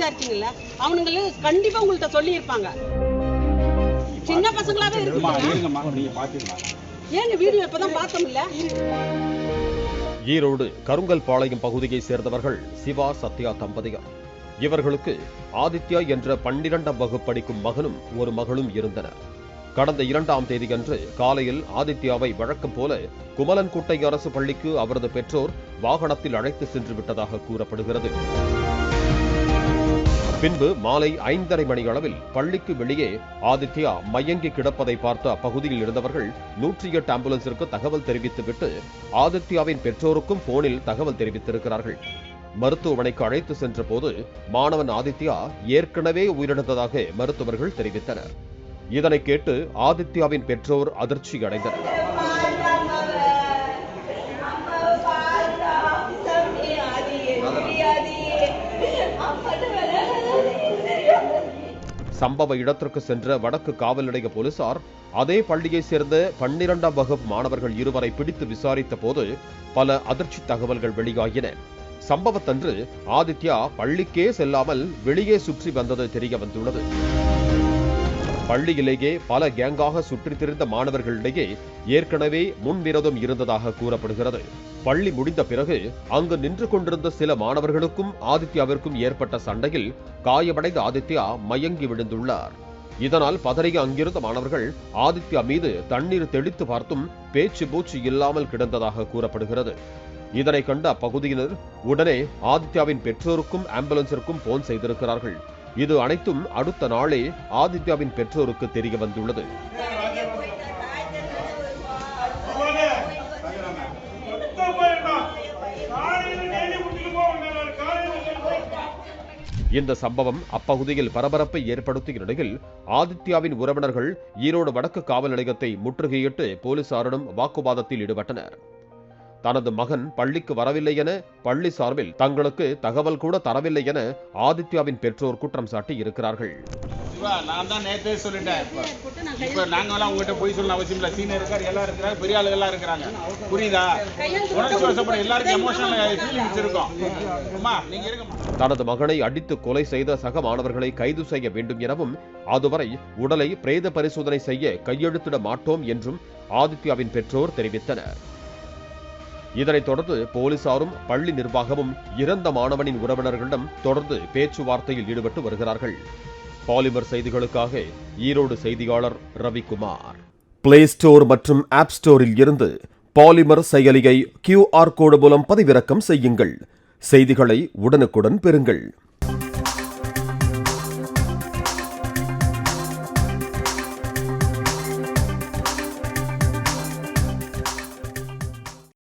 விசாரிச்சீங்கல்ல, அவனுங்கள கண்டிப்பா உங்கள்ட்ட சொல்லி இருப்பாங்க. சின்ன பசங்களாவே இருக்கு. ஏங்க வீடியோ இப்பதான் பார்த்தோம்ல. ஈரோடு கருங்கல்பாளையம் பகுதியை சேர்ந்தவர்கள் சிவா சத்யா தம்பதியர். இவர்களுக்கு ஆதித்யா என்ற 12ஆம் வகுப்பு படிக்கும் மகனும் ஒரு மகளும் இருந்தனர். கடந்த 2ஆம் தேதியன்று காலையில் ஆதித்யாவை வழக்கம் போல குமலன்குட்டை அரசு பள்ளிக்கு அவரது பெற்றோர் வாகனத்தில் அழைத்து சென்று விட்டதாக கூறப்படுகிறது. பின்பு மாலை 5:30 மணி அளவில் பள்ளிக்கு வெளியே ஆதித்யா மயங்கி கிடப்பதை பார்த்த அப்பகுதியில் இருந்தவர்கள் 108 ஆம்புலன்ஸிற்கு தகவல் தெரிவித்துவிட்டு ஆதித்யாவின் பெற்றோருக்கும் போனில் தகவல் தெரிவித்திருக்கிறார்கள். மருத்துவமனைக்கு அழைத்து சென்ற போது மாணவன் ஆதித்யா ஏற்கனவே உயிரிழந்ததாக மருத்துவர்கள் தெரிவித்தனர். இதனை கேட்டு ஆதித்யாவின் பெற்றோர் அதிர்ச்சி அடைந்தனர். சம்பவ இடத்திற்கு சென்ற வடக்கு காவல் நிலைய போலீசார் அதே பள்ளியை சேர்ந்த 12ஆம் வகுப்பு மாணவர்கள் இருவரை பிடித்து விசாரித்த போது பல அதிர்ச்சி தகவல்கள் வெளியாகின. சம்பவத்தன்று ஆதித்யா பள்ளிக்கே செல்லாமல் வெளியே சுற்றி வந்தது தெரிய வந்துள்ளது. பள்ளியிலேயே பல கேங்காக சுற்றித் திரிந்த மாணவர்களிடையே ஏற்கனவே முன்விரோதம் இருந்ததாக கூறப்படுகிறது. பள்ளி முடிந்த பிறகு அங்கு நின்று கொண்டிருந்த சில மாணவர்களுக்கும் ஆதித்யாவிற்கும் ஏற்பட்ட சண்டையில் காயமடைந்த ஆதித்யா மயங்கி விழுந்துள்ளார். இதனால் பதறிய அங்கிருந்த மாணவர்கள் ஆதித்யா மீது தண்ணீர் தெளித்து பார்த்தும் பேச்சு பூச்சு இல்லாமல் கிடந்ததாக கூறப்படுகிறது. இதனை கண்ட அப்பகுதியினர் உடனே ஆதித்யாவின் பெற்றோருக்கும் ஆம்புலன்ஸிற்கும் போன் செய்திருக்கிறார்கள். இது அனைத்தும் அடுத்த நாளே ஆதித்யாவின் பெற்றோருக்கு தெரிய வந்துள்ளது. இந்த சம்பவம் அப்பகுதியில் பரபரப்பை ஏற்படுத்திய நிலையில் ஆதித்யாவின் உறவினர்கள் ஈரோடு வடக்கு காவல் நிலையத்தை முற்றுகையிட்டு போலீசாரிடம் வாக்குவாதத்தில் ஈடுபட்டனர். தனது மகன் பள்ளிக்கு வரவில்லை என பள்ளி சார்பில் தங்களுக்கு தகவல் கூட தரவில்லை என ஆதித்யாவின் பெற்றோர் குற்றம் சாட்டி இருக்கிறார்கள். நான் தான் நேற்றே சொல்லிட்டேன். இப்ப நாங்களாம் உங்ககிட்ட போய் சொல்ல அவசியம் இல்லை. சீனியர் இருக்காரு, எல்லாம் இருக்கிறாங்க, பெரிய ஆளுகள் எல்லாம் இருக்கிறாங்க. புரியுதா? உணர்ச்சி வசப்பட எல்லாருக்கும் எமோஷனல் ஃபீலிங்ஸ் இருக்கும். நீங்க இருக்க. தனது மகனை அடித்து கொலை செய்த சக மாணவர்களை கைது செய்ய வேண்டும் எனவும் அதுவரை உடலை பிரேத பரிசோதனை செய்ய கையெழுத்திட மாட்டோம் என்றும் ஆதித்யாவின் பெற்றோர் தெரிவித்தனர். இதனைத் தொடர்ந்து போலீசாரும் பள்ளி நிர்வாகமும் இறந்த மாணவனின் உறவினர்களிடம் தொடர்ந்து பேச்சுவார்த்தையில் ஈடுபட்டு வருகிறார்கள். பாலிமர் செய்திகளுக்காக ஈரோடு செய்தியாளர் ரவிக்குமார். பிளே ஸ்டோர் மற்றும் ஆப் ஸ்டோரில் இருந்து பாலிமர் செயலியை QR கோடு மூலம் பதிவிறக்கம் செய்யுங்கள். செய்திகளை உடனுக்குடன் பெறுங்கள்.